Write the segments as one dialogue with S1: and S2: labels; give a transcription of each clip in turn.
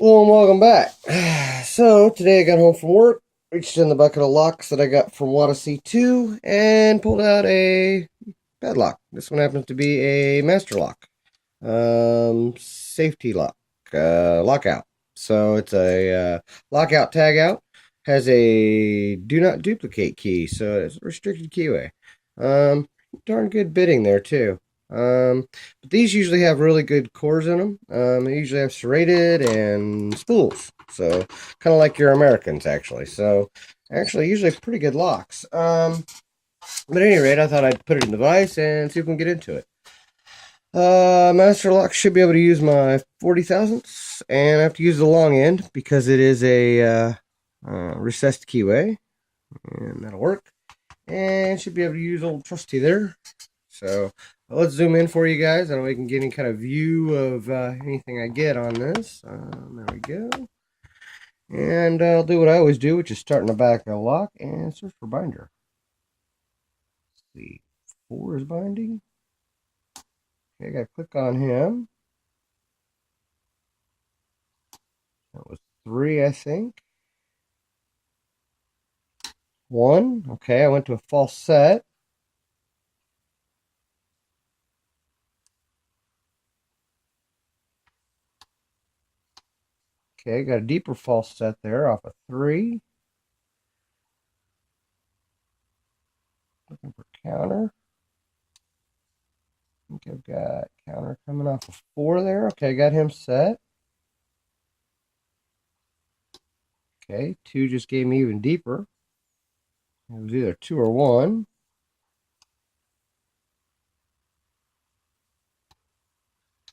S1: Well, and welcome back. So, today I got home from work, reached in the bucket of locks that I got from Spp'd 2, and pulled out a padlock. This one happens to be a master lock, safety lock, lockout. So, it's a lockout tag out, has a do not duplicate key, so it's a restricted keyway. Darn good bidding there, too. But these usually have really good cores in them. They usually have serrated and spools. So, kind of like your Americans, actually. So, actually, usually pretty good locks. But at any rate, I thought I'd put it in the vise and see if we can get into it. Master lock should be able to use my 40 thousandths, and I have to use the long end because it is a recessed keyway, and that'll work. And should be able to use old trusty there. So let's zoom in for you guys. That way we can get any kind of view of anything I get on this. There we go. And I'll do what I always do, which is start in the back of the lock and search for binder. Let's see, 4 is binding. Okay, I got to click on him. That was 3, I think. 1. Okay, I went to a false set. Okay, got a deeper false set there off of 3. Looking for counter. I think I've got counter coming off of 4 there. Okay, got him set. Okay, 2 just gave me even deeper. It was either 2 or 1.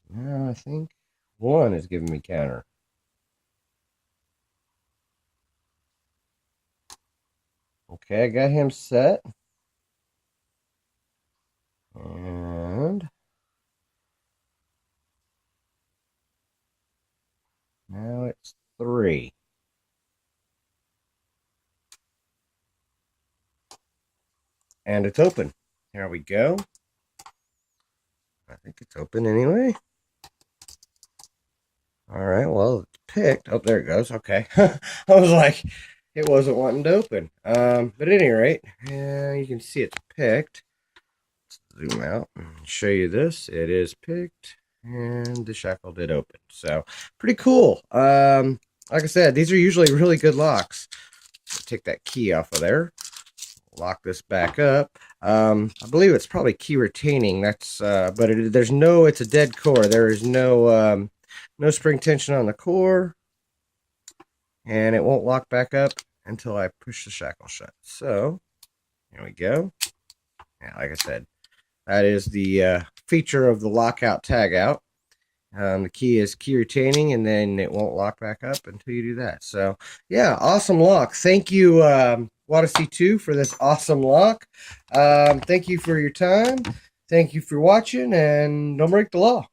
S1: Now I think 1 is giving me counter. Okay, I got him set. And now it's 3. And it's open. There we go. I think it's open anyway. All right, well, it's picked. Oh, there it goes. Okay. I was like, it wasn't wanting to open. But at any rate, you can see it's picked. Let's zoom out and show you this. It is picked, and the shackle did open. So, pretty cool. Like I said, these are usually really good locks. Take that key off of there. Lock this back up. I believe it's probably key retaining. That's but there's no. It's a dead core. There is no no spring tension on the core, and it won't lock back up until I push the shackle shut. So here we go. Yeah, like I said, that is the feature of the lockout tag out. The key is key retaining, and then it won't lock back up until you do that. So, yeah, awesome lock. Thank you, Spp'd 2, for this awesome lock. Thank you for your time. Thank you for watching, and don't break the law.